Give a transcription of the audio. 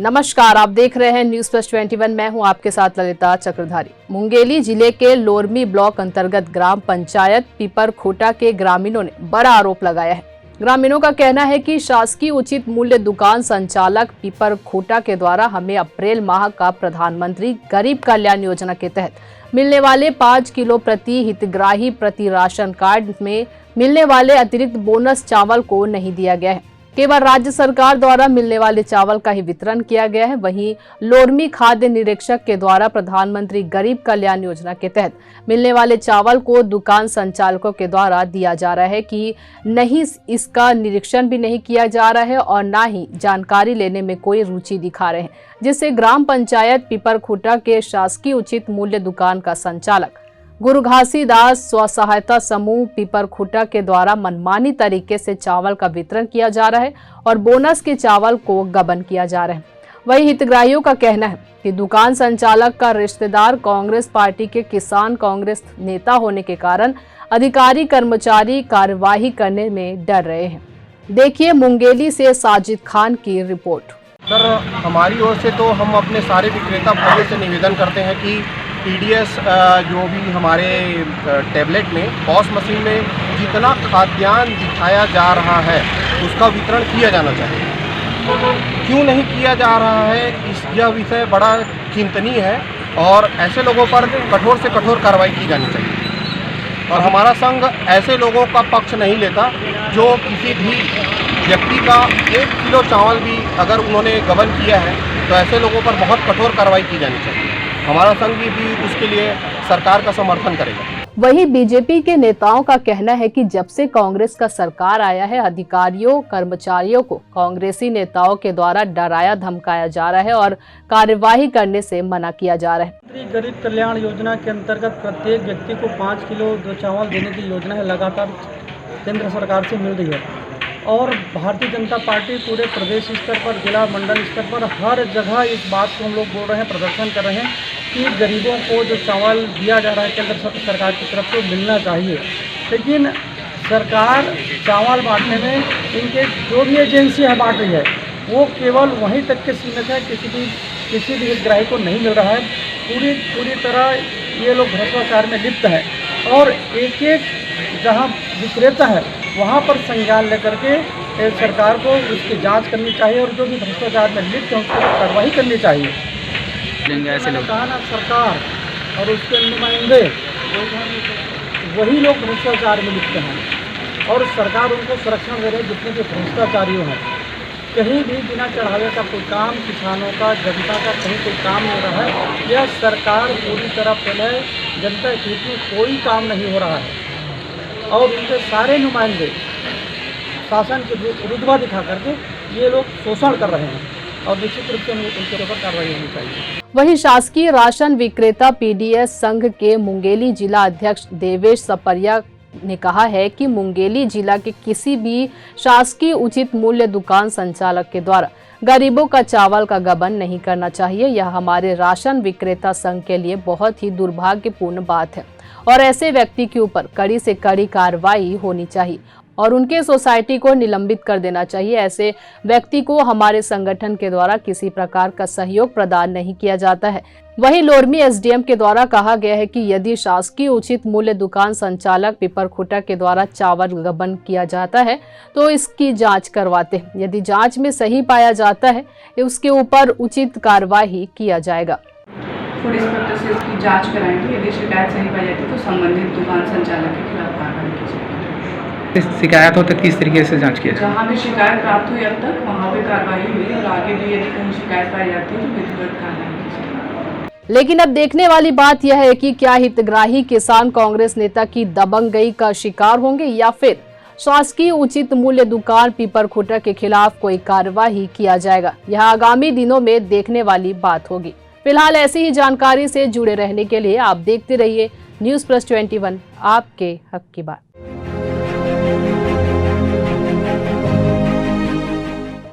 नमस्कार, आप देख रहे हैं न्यूज प्लस 21। मैं हूं आपके साथ ललिता चक्रधारी। मुंगेली जिले के लोरमी ब्लॉक अंतर्गत ग्राम पंचायत पीपरखोटा के ग्रामीणों ने बड़ा आरोप लगाया है। ग्रामीणों का कहना है कि शासकीय उचित मूल्य दुकान संचालक पीपरखोटा के द्वारा हमें अप्रैल माह का प्रधानमंत्री गरीब कल्याण योजना के तहत मिलने वाले 5 किलो प्रति हितग्राही प्रति राशन कार्ड में मिलने वाले अतिरिक्त बोनस चावल को नहीं दिया गया है। केवल राज्य सरकार द्वारा मिलने वाले चावल का ही वितरण किया गया है। वहीं लोरमी खाद्य निरीक्षक के द्वारा प्रधानमंत्री गरीब कल्याण योजना के तहत मिलने वाले चावल को दुकान संचालकों के द्वारा दिया जा रहा है कि नहीं, इसका निरीक्षण भी नहीं किया जा रहा है और ना ही जानकारी लेने में कोई रुचि दिखा रहे हैं, जिससे ग्राम पंचायत पीपरखोटा के शासकीय उचित मूल्य दुकान का संचालक गुरु घासीदास स्व सहायता समूह पीपरखोटा के द्वारा मनमानी तरीके से चावल का वितरण किया जा रहा है और बोनस के चावल को गबन किया जा रहा है। वही हितग्राहियों का कहना है कि दुकान संचालक का रिश्तेदार कांग्रेस पार्टी के किसान कांग्रेस नेता होने के कारण अधिकारी कर्मचारी कार्यवाही करने में डर रहे हैं। देखिए मुंगेली से साजिद खान की रिपोर्ट। सर, हमारी ओर से तो हम अपने सारे विक्रेता भाइयों से निवेदन करते हैं कि पीडीएस जो भी हमारे टैबलेट में पॉस मशीन में जितना खाद्यान्न दिखाया जा रहा है उसका वितरण किया जाना चाहिए। क्यों नहीं किया जा रहा है, यह विषय बड़ा चिंतनीय है और ऐसे लोगों पर कठोर से कठोर कार्रवाई की जानी चाहिए। और हमारा संघ ऐसे लोगों का पक्ष नहीं लेता जो किसी भी व्यक्ति का 1 किलो चावल भी अगर उन्होंने गबन किया है तो ऐसे लोगों पर बहुत कठोर कार्रवाई की जानी चाहिए। हमारा संघ भी उसके लिए सरकार का समर्थन करेगा। वहीं बीजेपी के नेताओं का कहना है कि जब से कांग्रेस का सरकार आया है, अधिकारियों कर्मचारियों को कांग्रेसी नेताओं के द्वारा डराया धमकाया जा रहा है और कार्यवाही करने से मना किया जा रहा है। गरीब कल्याण योजना के अंतर्गत प्रत्येक व्यक्ति को 5 किलो चावल देने की योजना है, लगातार केंद्र सरकार से मिल रही है और भारतीय जनता पार्टी पूरे प्रदेश स्तर पर, जिला मंडल स्तर पर हर जगह इस बात को हम लोग बोल रहे हैं, प्रदर्शन कर रहे हैं कि गरीबों को जो चावल दिया जा रहा है केंद्र सरकार की तरफ से मिलना चाहिए। लेकिन सरकार चावल बांटने में इनके जो भी एजेंसियाँ बांट रही है वो केवल वहीं तक के सीमित है, किसी भी हितग्राही को नहीं मिल रहा है। पूरी तरह ये लोग भ्रष्टाचार में लिप्त है और एक जहाँ विक्रेता है वहाँ पर संज्ञान लेकर के सरकार को उसकी जांच करनी चाहिए और जो भी भ्रष्टाचार में लिप्त है उसको कार्रवाई करनी चाहिए। कहा ना, सरकार और उसके नुमाइंदे वही लोग भ्रष्टाचार में लिप्त हैं और सरकार उनको संरक्षण दे रही है। जितने भी भ्रष्टाचारियों हैं, कहीं भी बिना चढ़ावे का कोई काम, किसानों का, जनता का कहीं कोई काम नहीं हो रहा है। यह सरकार पूरी तरह पहले जनता के हित में कोई काम नहीं हो रहा है और उनके सारे नुमाइंदे शासन के रुतबा दिखा करके ये लोग शोषण कर रहे हैं और निश्चित रूप से उनके ऊपर कार्रवाई होनी चाहिए। वहीं शासकीय राशन विक्रेता पीडीएस संघ के मुंगेली जिला अध्यक्ष देवेश सपरिया ने कहा है कि मुंगेली जिला के किसी भी शासकीय उचित मूल्य दुकान संचालक के द्वारा गरीबों का चावल का गबन नहीं करना चाहिए। यह हमारे राशन विक्रेता संघ के लिए बहुत ही दुर्भाग्यपूर्ण बात है और ऐसे व्यक्ति के ऊपर कड़ी से कड़ी कार्रवाई होनी चाहिए और उनके सोसाइटी को निलंबित कर देना चाहिए। ऐसे व्यक्ति को हमारे संगठन के द्वारा किसी प्रकार का सहयोग प्रदान नहीं किया जाता है। वहीं लोरमी एसडीएम के द्वारा कहा गया है कि यदि शासकीय उचित मूल्य दुकान संचालक पीपरखोटा के द्वारा चावल गबन किया जाता है तो इसकी जांच करवाते हैं। यदि जांच में सही पाया जाता है उसके ऊपर उचित कार्यवाही किया जाएगा। फूड इंस्पेक्टर से इसकी जांच कराएंगे। यदि शिकायत सही पाई जाती तो संबंधित दुकान संचालक के खिलाफ कार्रवाई की जाएगी। शिकायत हो तो किस तरीके से जांच किया जाए? जहाँ भी शिकायत प्राप्त हुई अब तक वहाँ पे कार्रवाई हुई और आगे भी यदि कहीं शिकायत पाई जाती है तो विधिवत कार्रवाई की जाएगी। लेकिन अब देखने वाली बात यह है कि क्या हितग्राही किसान कांग्रेस नेता की दबंगई का शिकार होंगे या फिर शासकीय उचित मूल्य दुकान पीपरखोटा के खिलाफ कोई कार्यवाही किया जाएगा। यह आगामी दिनों में देखने वाली बात होगी। फिलहाल ऐसी ही जानकारी से जुड़े रहने के लिए आप देखते रहिए न्यूज प्लस 21, आपके हक की बात।